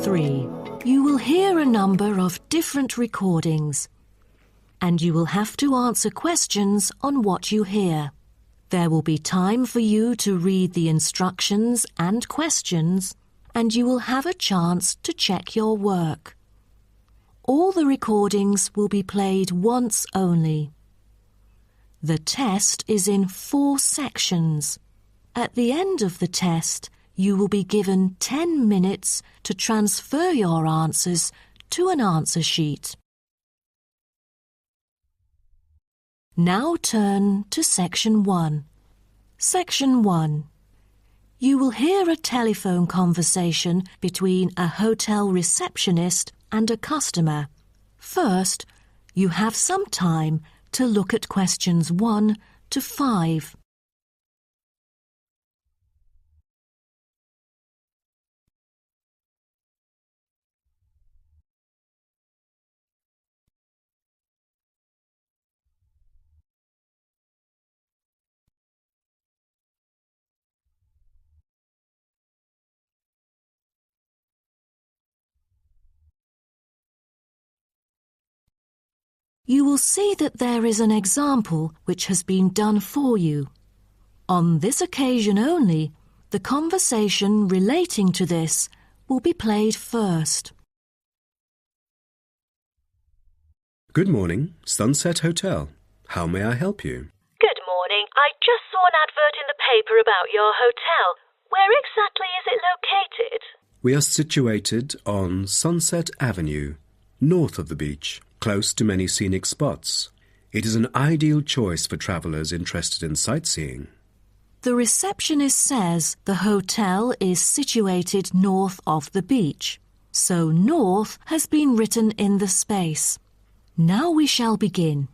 3. You will hear a number of different recordings, and you will have to answer questions on what you hear. There will be time for you to read the instructions and questions, and you will have a chance to check your work. All the recordings will be played once only. The test is in 4 sections. At the end of the test, you will be given 10 minutes to transfer your answers to an answer sheet. Now turn to Section 1. Section 1. You will hear a telephone conversation between a hotel receptionist and a customer. First, you have some time to look at questions 1 to 5. You will see that there is an example which has been done for you. On this occasion only, the conversation relating to this will be played first. Good morning, Sunset Hotel. How may I help you? Good morning. I just saw an advert in the paper about your hotel. Where exactly is it located? We are situated on Sunset Avenue, north of the beach, close to many scenic spots. It is an ideal choice for travellers interested in sightseeing. The receptionist says the hotel is situated north of the beach, so north has been written in the space. Now we shall begin.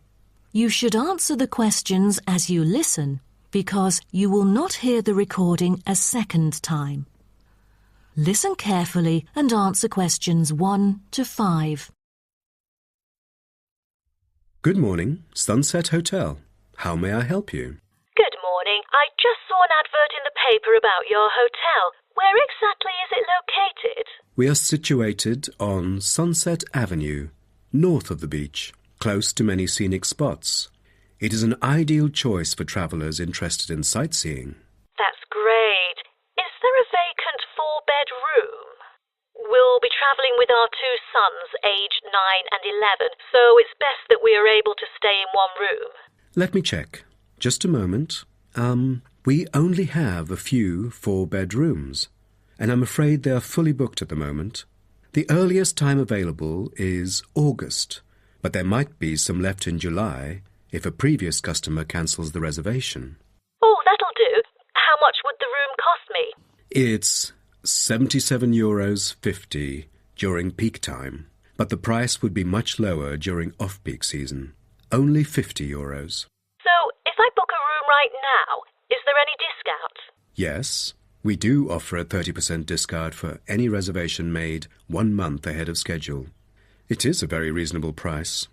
You should answer the questions as you listen, because you will not hear the recording a second time. Listen carefully and answer questions 1 to 5. Good morning, Sunset Hotel. How may I help you? Good morning. I just saw an advert in the paper about your hotel. Where exactly is it located? We are situated on Sunset Avenue, north of the beach, close to many scenic spots. It is an ideal choice for travellers interested in sightseeing. That's great. Is there a vacant 4-bed room? We'll be travelling with our 2 sons, aged 9 and 11, so it's best that we are able to stay in one room. Let me check. Just a moment. We only have a few 4-bed rooms, and I'm afraid they are fully booked at the moment. The earliest time available is August, but there might be some left in July if a previous customer cancels the reservation. Oh, that'll do. How much would the room cost me? It's €77.50 during peak time, but the price would be much lower during off-peak season. Only €50. So, if I book a room right now, is there any discount? Yes, we do offer a 30% discount for any reservation made 1 month ahead of schedule. It is a very reasonable price.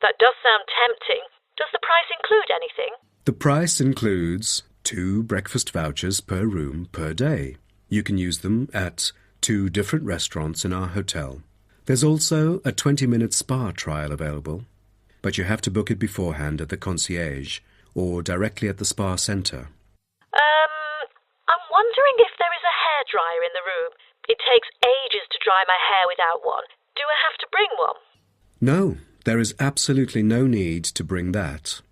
That does sound tempting. Does the price include anything? The price includes 2 breakfast vouchers per room per day. You can use them at 2 different restaurants in our hotel. There's also a 20-minute spa trial available, but you have to book it beforehand at the concierge or directly at the spa centre. I'm wondering if there is a hairdryer in the room. It takes ages to dry my hair without one. Do I have to bring one? No, there is absolutely no need to bring that,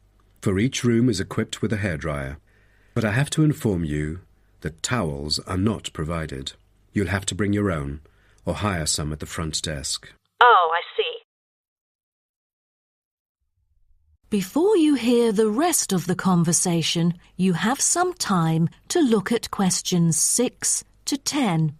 for each room is equipped with a hairdryer. But I have to inform you that towels are not provided. You'll have to bring your own, or hire some at the front desk. Oh, I see. Before you hear the rest of the conversation, you have some time to look at questions 6 to 10.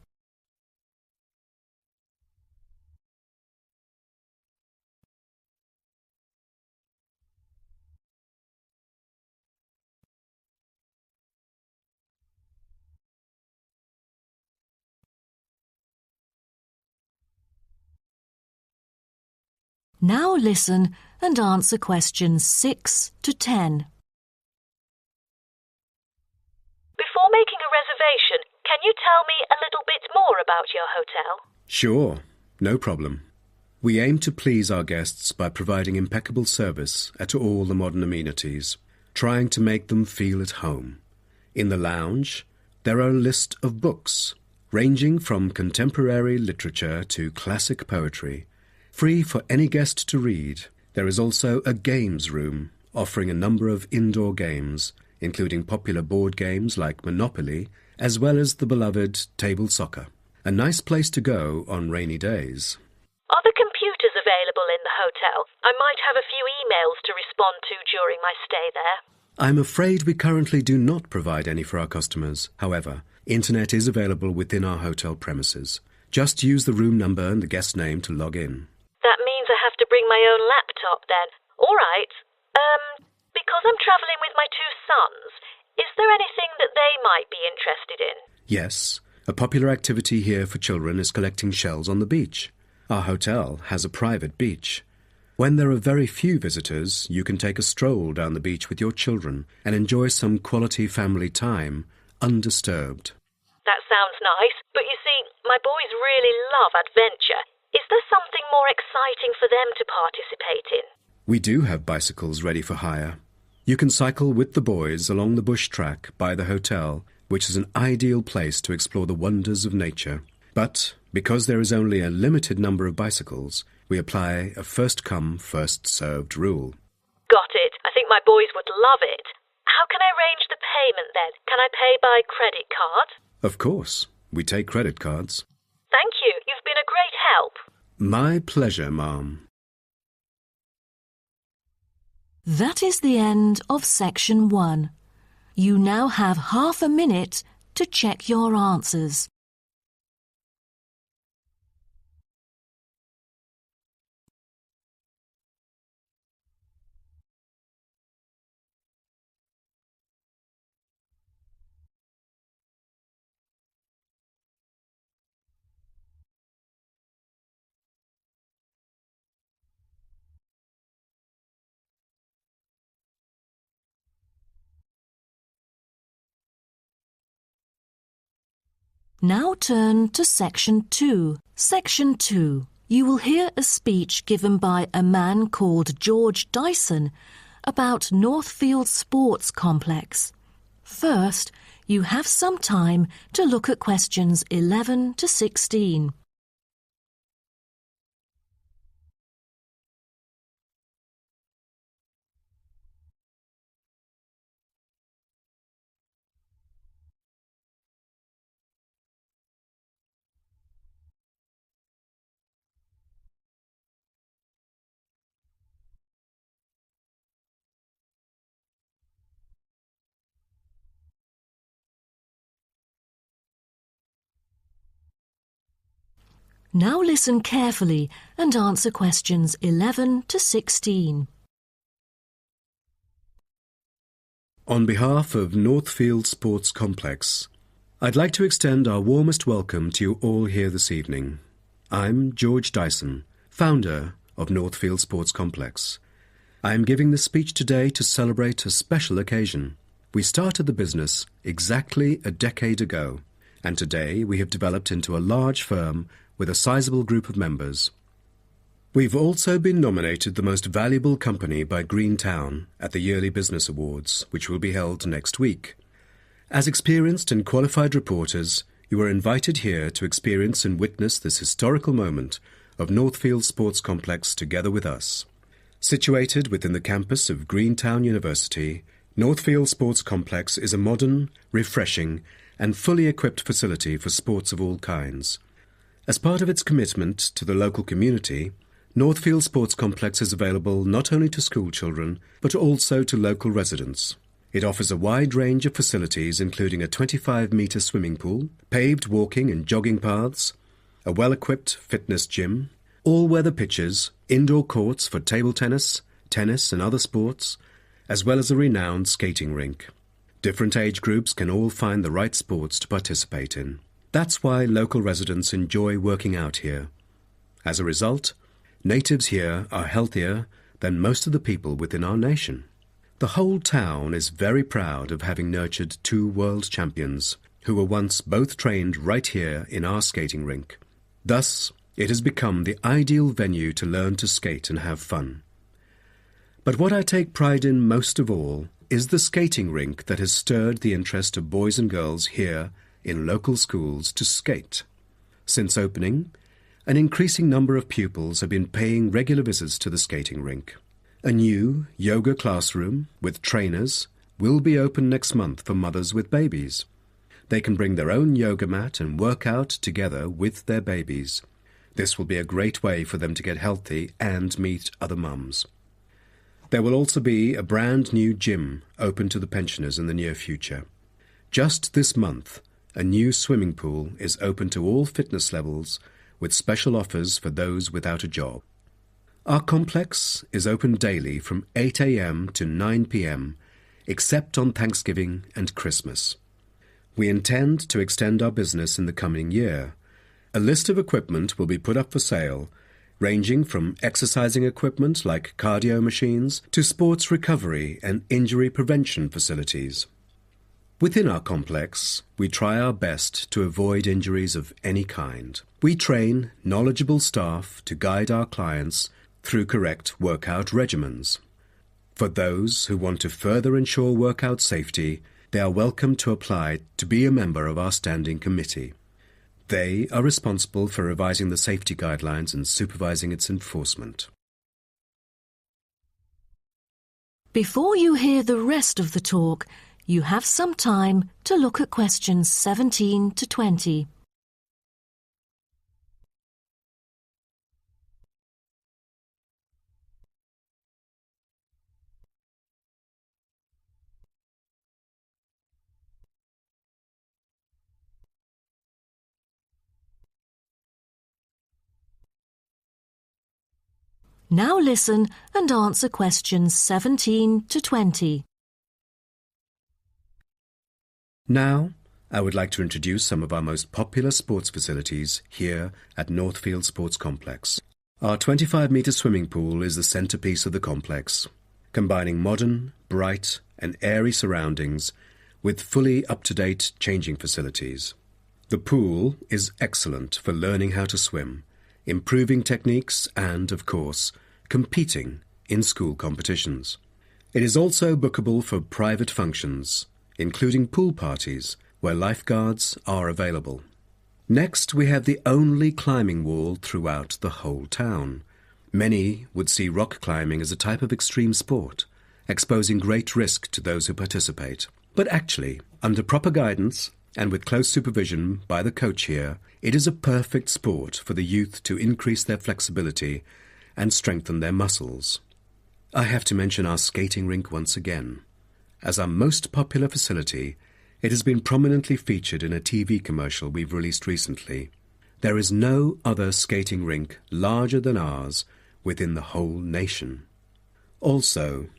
Now listen and answer questions 6 to 10. Before making a reservation, can you tell me a little bit more about your hotel? Sure, no problem. We aim to please our guests by providing impeccable service at all the modern amenities, trying to make them feel at home. In the lounge, there are a list of books, ranging from contemporary literature to classic poetry, free for any guest to read. There is also a games room, offering a number of indoor games, including popular board games like Monopoly, as well as the beloved table soccer. A nice place to go on rainy days. Are the computers available in the hotel? I might have a few emails to respond to during my stay there. I'm afraid we currently do not provide any for our customers. However, internet is available within our hotel premises. Just use the room number and the guest name to log in. That means I have to bring my own laptop then. All right. Because I'm travelling with my two sons, is there anything that they might be interested in? Yes. A popular activity here for children is collecting shells on the beach. Our hotel has a private beach. When there are very few visitors, you can take a stroll down the beach with your children and enjoy some quality family time, undisturbed. That sounds nice, but you see, my boys really love adventure. Is there something more exciting for them to participate in? We do have bicycles ready for hire. You can cycle with the boys along the bush track by the hotel, which is an ideal place to explore the wonders of nature. But because there is only a limited number of bicycles, we apply a first-come, first-served rule. Got it. I think my boys would love it. How can I arrange the payment then? Can I pay by credit card? Of course. We take credit cards. Thank you. You've been a great help. My pleasure, ma'am. That is the end of section 1. You now have half a minute to check your answers. Now turn to Section 2. Section 2. You will hear a speech given by a man called George Dyson about Northfield Sports Complex. First, you have some time to look at questions 11 to 16. Now listen carefully and answer questions 11 to 16. On behalf of Northfield Sports Complex, I'd like to extend our warmest welcome to you all here this evening. I'm George Dyson, founder of Northfield Sports Complex. I am giving this speech today to celebrate a special occasion. We started the business exactly a decade ago, and today we have developed into a large firm with a sizable group of members. We've also been nominated the most valuable company by Greentown at the yearly Business Awards, which will be held next week. As experienced and qualified reporters, you are invited here to experience and witness this historical moment of Northfield Sports Complex together with us. Situated within the campus of Greentown University, Northfield Sports Complex is a modern, refreshing, and fully equipped facility for sports of all kinds. As part of its commitment to the local community, Northfield Sports Complex is available not only to school children, but also to local residents. It offers a wide range of facilities including a 25-metre swimming pool, paved walking and jogging paths, a well-equipped fitness gym, all-weather pitches, indoor courts for table tennis, tennis and other sports, as well as a renowned skating rink. Different age groups can all find the right sports to participate in. That's why local residents enjoy working out here. As a result, natives here are healthier than most of the people within our nation. The whole town is very proud of having nurtured two world champions who were once both trained right here in our skating rink. Thus, it has become the ideal venue to learn to skate and have fun. But what I take pride in most of all is the skating rink that has stirred the interest of boys and girls here in local schools to skate. Since opening, an increasing number of pupils have been paying regular visits to the skating rink. A new yoga classroom with trainers will be open next month for mothers with babies. They can bring their own yoga mat and work out together with their babies. This will be a great way for them to get healthy and meet other mums. There will also be a brand new gym open to the pensioners in the near future. Just this month, a new swimming pool is open to all fitness levels with special offers for those without a job. Our complex is open daily from 8 a.m. to 9 p.m, except on Thanksgiving and Christmas. We intend to extend our business in the coming year. A list of equipment will be put up for sale, ranging from exercising equipment like cardio machines to sports recovery and injury prevention facilities. Within our complex, we try our best to avoid injuries of any kind. We train knowledgeable staff to guide our clients through correct workout regimens. For those who want to further ensure workout safety, they are welcome to apply to be a member of our standing committee. They are responsible for revising the safety guidelines and supervising its enforcement. Before you hear the rest of the talk, you have some time to look at questions 17 to 20. Now listen and answer questions 17 to 20. Now, I would like to introduce some of our most popular sports facilities here at Northfield Sports Complex. Our 25-metre swimming pool is the centrepiece of the complex, combining modern, bright and airy surroundings with fully up-to-date changing facilities. The pool is excellent for learning how to swim, improving techniques and, of course, competing in school competitions. It is also bookable for private functions, including pool parties where lifeguards are available. Next, we have the only climbing wall throughout the whole town. Many would see rock climbing as a type of extreme sport, exposing great risk to those who participate. But actually, under proper guidance and with close supervision by the coach here, it is a perfect sport for the youth to increase their flexibility and strengthen their muscles. I have to mention our skating rink once again. As our most popular facility, it has been prominently featured in a TV commercial we've released recently. There is no other skating rink larger than ours within the whole nation. Also,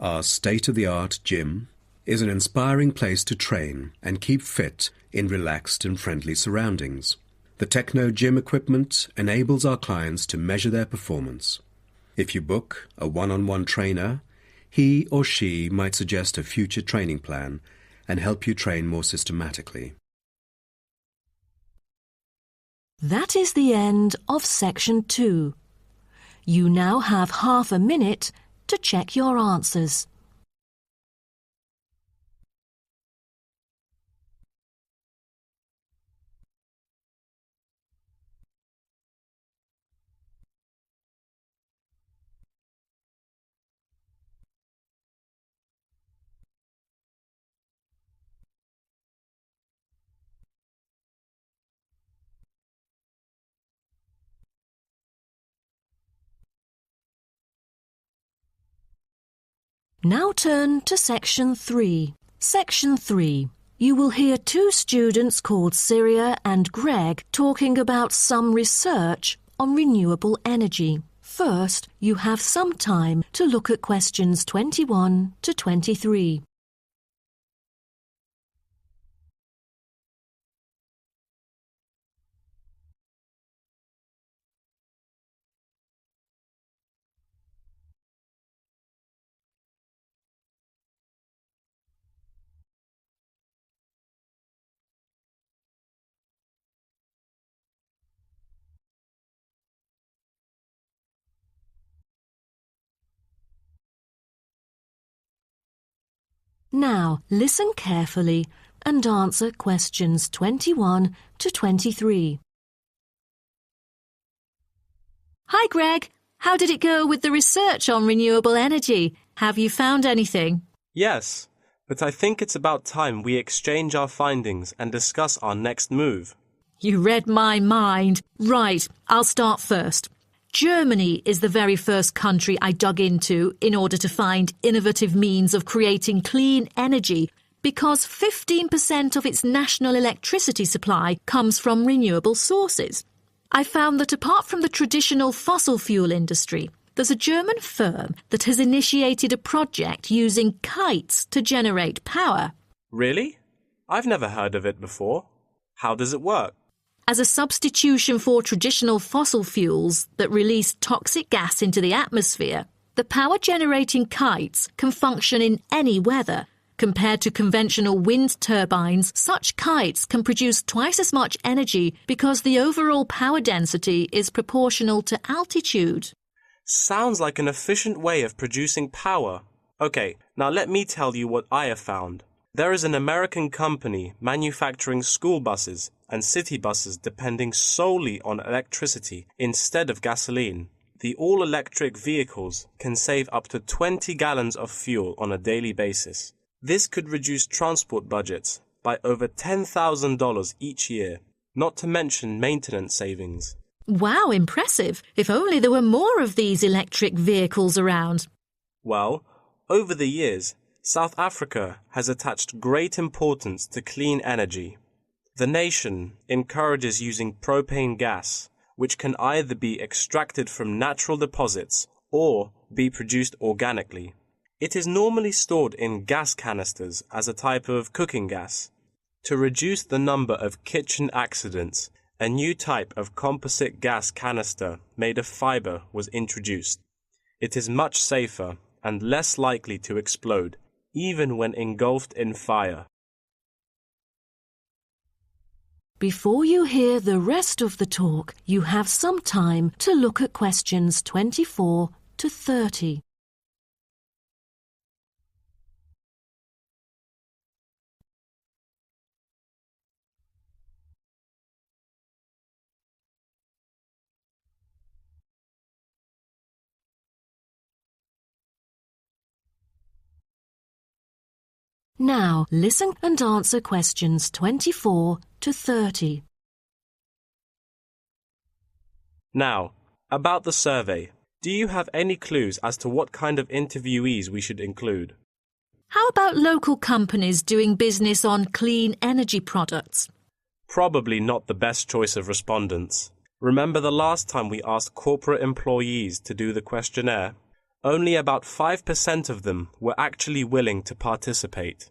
our state-of-the-art gym is an inspiring place to train and keep fit in relaxed and friendly surroundings. The Techno gym equipment enables our clients to measure their performance. If you book a one-on-one trainer, he or she might suggest a future training plan and help you train more systematically. That is the end of section 2. You now have half a minute to check your answers. Now turn to section 3. Section 3. You will hear two students called Syria and Greg talking about some research on renewable energy. First, you have some time to look at questions 21 to 23. Now, listen carefully and answer questions 21 to 23. Hi, Greg. How did it go with the research on renewable energy? Have you found anything? Yes, but I think it's about time we exchange our findings and discuss our next move. You read my mind. Right, I'll start first. Germany is the very first country I dug into in order to find innovative means of creating clean energy because 15% of its national electricity supply comes from renewable sources. I found that apart from the traditional fossil fuel industry, there's a German firm that has initiated a project using kites to generate power. Really? I've never heard of it before. How does it work? As a substitution for traditional fossil fuels that release toxic gas into the atmosphere, the power-generating kites can function in any weather. Compared to conventional wind turbines, such kites can produce twice as much energy because the overall power density is proportional to altitude. Sounds like an efficient way of producing power. Okay, now let me tell you what I have found. There is an American company manufacturing school buses and city buses depending solely on electricity instead of gasoline. The all-electric vehicles can save up to 20 gallons of fuel on a daily basis. This could reduce transport budgets by over $10,000 each year, not to mention maintenance savings. Wow, impressive. If only there were more of these electric vehicles around. Well, over the years, South Africa has attached great importance to clean energy. The nation encourages using propane gas, which can either be extracted from natural deposits or be produced organically. It is normally stored in gas canisters as a type of cooking gas. To reduce the number of kitchen accidents, a new type of composite gas canister made of fiber was introduced. It is much safer and less likely to explode, even when engulfed in fire. Before you hear the rest of the talk, you have some time to look at questions 24 to 30. Now, listen and answer questions 24 to 30. Now, about the survey. Do you have any clues as to what kind of interviewees we should include? How about local companies doing business on clean energy products? Probably not the best choice of respondents. Remember the last time we asked corporate employees to do the questionnaire? Only about 5% of them were actually willing to participate.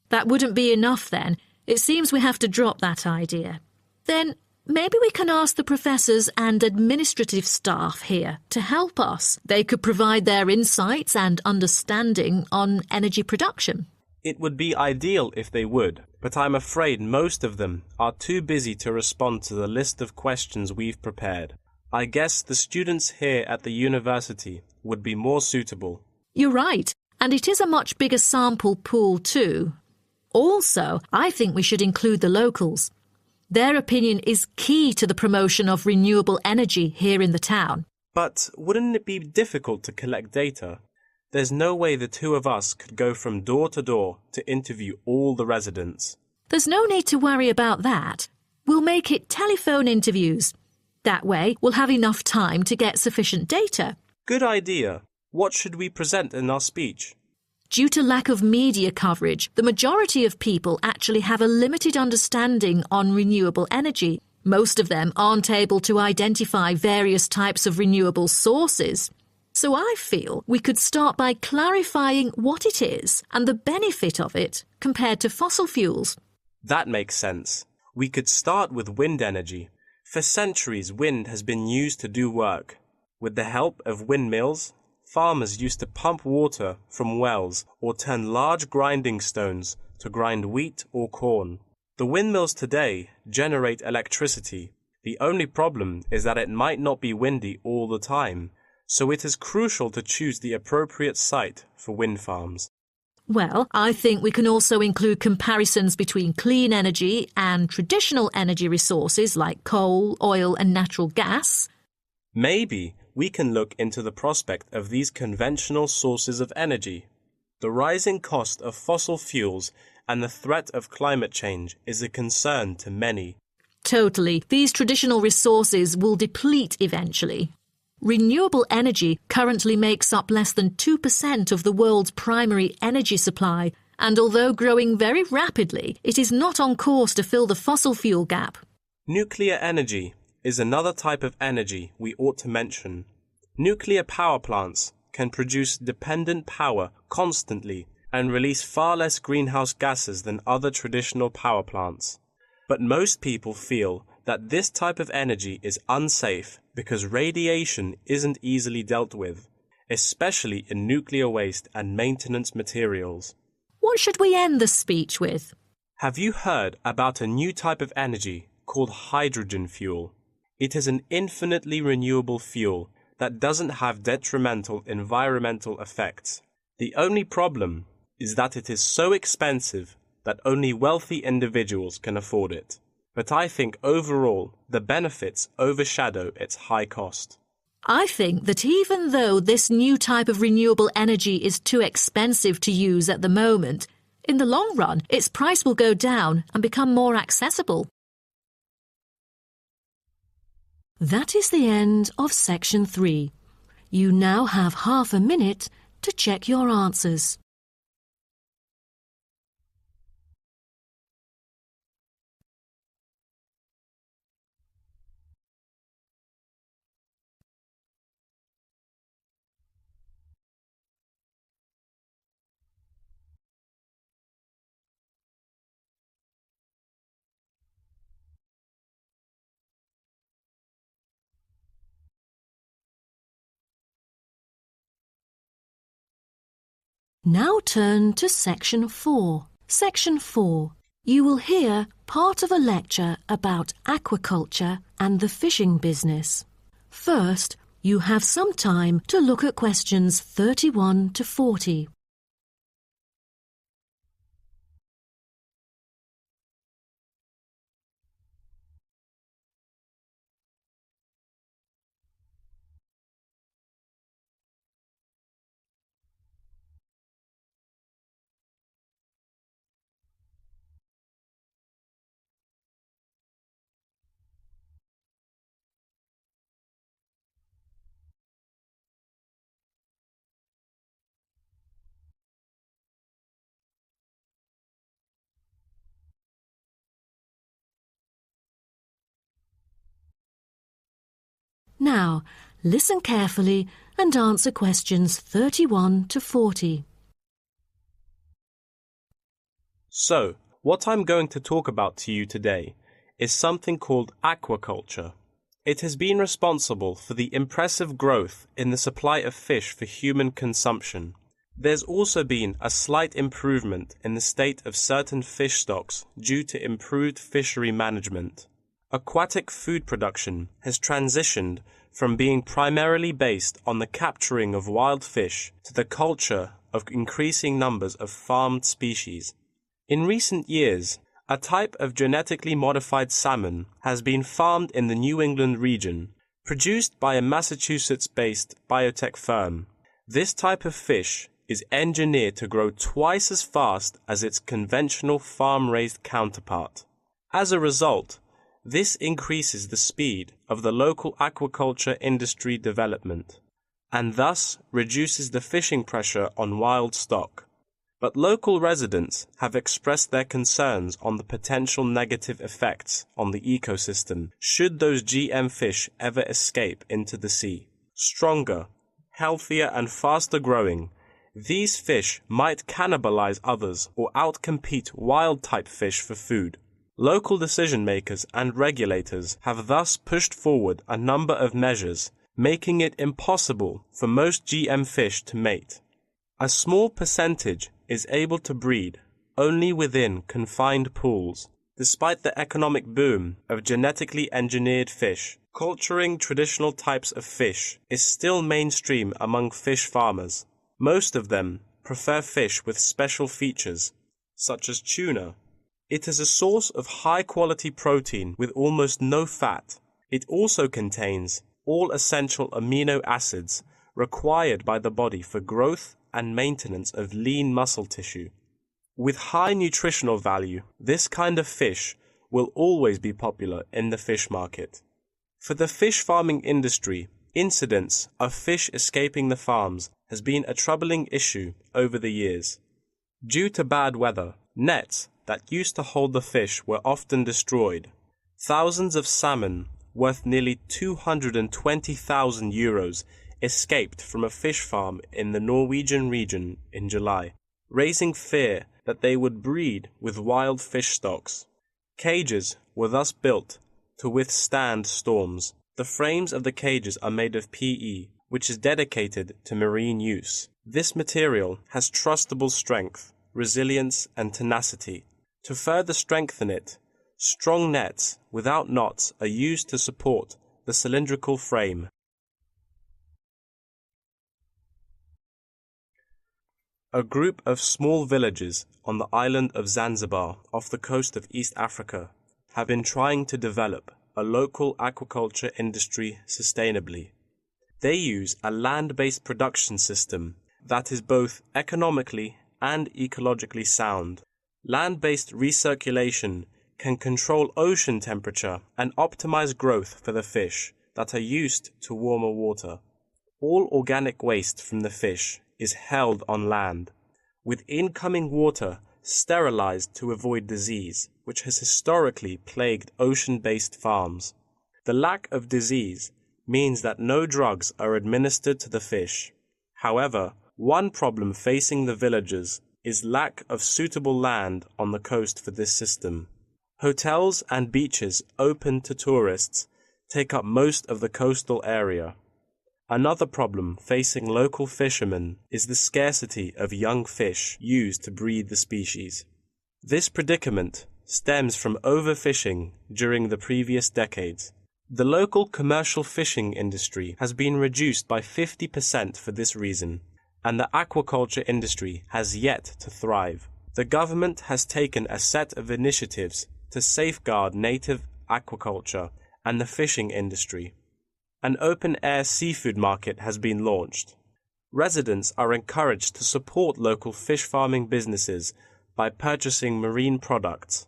That wouldn't be enough then. It seems we have to drop that idea. Then maybe we can ask the professors and administrative staff here to help us. They could provide their insights and understanding on energy production. It would be ideal if they would, but I'm afraid most of them are too busy to respond to the list of questions we've prepared. I guess the students here at the university would be more suitable. You're right, and it is a much bigger sample pool too. Also, I think we should include the locals. Their opinion is key to the promotion of renewable energy here in the town. But wouldn't it be difficult to collect data? There's no way the two of us could go from door to door to interview all the residents. There's no need to worry about that. We'll make it telephone interviews. That way, we'll have enough time to get sufficient data. Good idea. What should we present in our speech? Due to lack of media coverage, the majority of people actually have a limited understanding on renewable energy. Most of them aren't able to identify various types of renewable sources. So I feel we could start by clarifying what it is and the benefit of it compared to fossil fuels. That makes sense. We could start with wind energy. For centuries, wind has been used to do work. With the help of windmills, farmers used to pump water from wells or turn large grinding stones to grind wheat or corn. The windmills today generate electricity. The only problem is that it might not be windy all the time, so it is crucial to choose the appropriate site for wind farms. Well, I think we can also include comparisons between clean energy and traditional energy resources like coal, oil and natural gas. Maybe we can look into the prospect of these conventional sources of energy. The rising cost of fossil fuels and the threat of climate change is a concern to many. Totally. These traditional resources will deplete eventually. Renewable energy currently makes up less than 2% of the world's primary energy supply, and although growing very rapidly, it is not on course to fill the fossil fuel gap. Nuclear energy is another type of energy we ought to mention. Nuclear power plants can produce dependent power constantly and release far less greenhouse gases than other traditional power plants. But most people feel that this type of energy is unsafe because radiation isn't easily dealt with, especially in nuclear waste and maintenance materials. What should we end the speech with? Have you heard about a new type of energy called hydrogen fuel? It is an infinitely renewable fuel that doesn't have detrimental environmental effects. The only problem is that it is so expensive that only wealthy individuals can afford it. But I think overall the benefits overshadow its high cost. I think that even though this new type of renewable energy is too expensive to use at the moment, in the long run its price will go down and become more accessible. That is the end of section 3. You now have half a minute to check your answers. Now turn to section 4. Section 4. You will hear part of a lecture about aquaculture and the fishing business. First, you have some time to look at questions 31 to 40. Now, listen carefully and answer questions 31 to 40. So, what I'm going to talk about to you today is something called aquaculture. It has been responsible for the impressive growth in the supply of fish for human consumption. There's also been a slight improvement in the state of certain fish stocks due to improved fishery management. Aquatic food production has transitioned from being primarily based on the capturing of wild fish to the culture of increasing numbers of farmed species. In recent years, a type of genetically modified salmon has been farmed in the New England region, produced by a Massachusetts-based biotech firm. This type of fish is engineered to grow twice as fast as its conventional farm-raised counterpart. As a result, this increases the speed of the local aquaculture industry development, and thus reduces the fishing pressure on wild stock. But local residents have expressed their concerns on the potential negative effects on the ecosystem should those GM fish ever escape into the sea. Stronger, healthier and faster growing, these fish might cannibalize others or outcompete wild-type fish for food. Local decision-makers and regulators have thus pushed forward a number of measures, making it impossible for most GM fish to mate. A small percentage is able to breed only within confined pools. Despite the economic boom of genetically engineered fish, culturing traditional types of fish is still mainstream among fish farmers. Most of them prefer fish with special features, such as tuna. It is a source of high-quality protein with almost no fat. It also contains all essential amino acids required by the body for growth and maintenance of lean muscle tissue. With high nutritional value, this kind of fish will always be popular in the fish market. For the fish farming industry, incidents of fish escaping the farms has been a troubling issue over the years. Due to bad weather, nets that used to hold the fish were often destroyed. Thousands of salmon, worth nearly 220,000 euros, escaped from a fish farm in the Norwegian region in July, raising fear that they would breed with wild fish stocks. Cages were thus built to withstand storms. The frames of the cages are made of PE, which is dedicated to marine use. This material has trustable strength, resilience, and tenacity. To further strengthen it, strong nets without knots are used to support the cylindrical frame. A group of small villages on the island of Zanzibar off the coast of East Africa have been trying to develop a local aquaculture industry sustainably. They use a land-based production system that is both economically and ecologically sound. Land-based recirculation can control ocean temperature and optimize growth for the fish that are used to warmer water. All organic waste from the fish is held on land, with incoming water sterilized to avoid disease, which has historically plagued ocean-based farms. The lack of disease means that no drugs are administered to the fish. However, one problem facing the villagers is lack of suitable land on the coast for this system. Hotels and beaches open to tourists take up most of the coastal area. Another problem facing local fishermen is the scarcity of young fish used to breed the species. This predicament stems from overfishing during the previous decades. The local commercial fishing industry has been reduced by 50% for this reason, and the aquaculture industry has yet to thrive. The government has taken a set of initiatives to safeguard native aquaculture and the fishing industry. An open-air seafood market has been launched. Residents are encouraged to support local fish farming businesses by purchasing marine products.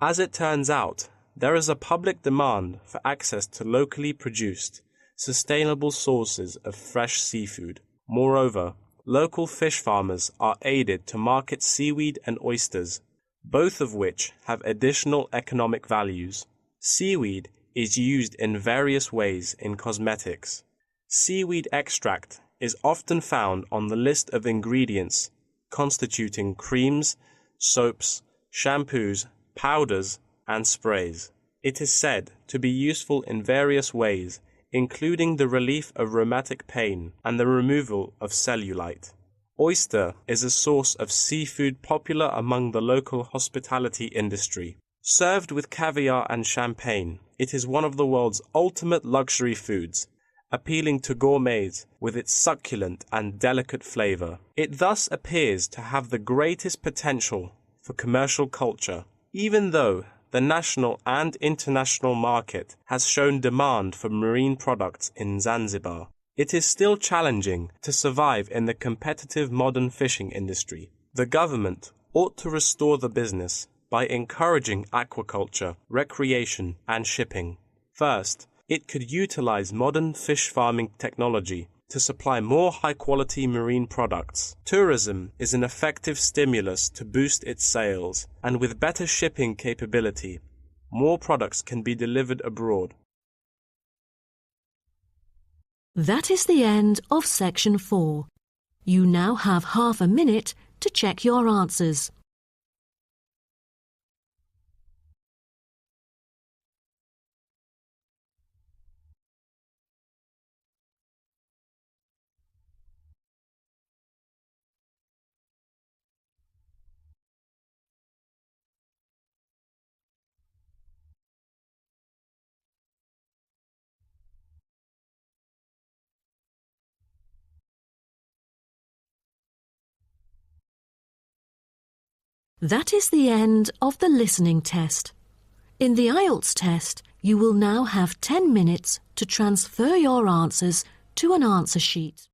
As it turns out, there is a public demand for access to locally produced, sustainable sources of fresh seafood. Moreover, local fish farmers are aided to market seaweed and oysters, both of which have additional economic values. Seaweed is used in various ways in cosmetics. Seaweed extract is often found on the list of ingredients constituting creams, soaps, shampoos, powders, and sprays. It is said to be useful in various ways, including the relief of rheumatic pain and the removal of cellulite. Oyster is a source of seafood popular among the local hospitality industry. Served with caviar and champagne, it is one of the world's ultimate luxury foods, appealing to gourmets with its succulent and delicate flavor. It thus appears to have the greatest potential for commercial culture, even though the national and international market has shown demand for marine products in Zanzibar. It is still challenging to survive in the competitive modern fishing industry. The government ought to restore the business by encouraging aquaculture, recreation, and shipping. First, it could utilize modern fish farming technology to supply more high-quality marine products. Tourism is an effective stimulus to boost its sales, and with better shipping capability, more products can be delivered abroad. That is the end of section 4. You now have half a minute to check your answers. That is the end of the listening test. In the Ielts test, you will now have 10 minutes to transfer your answers to an answer sheet.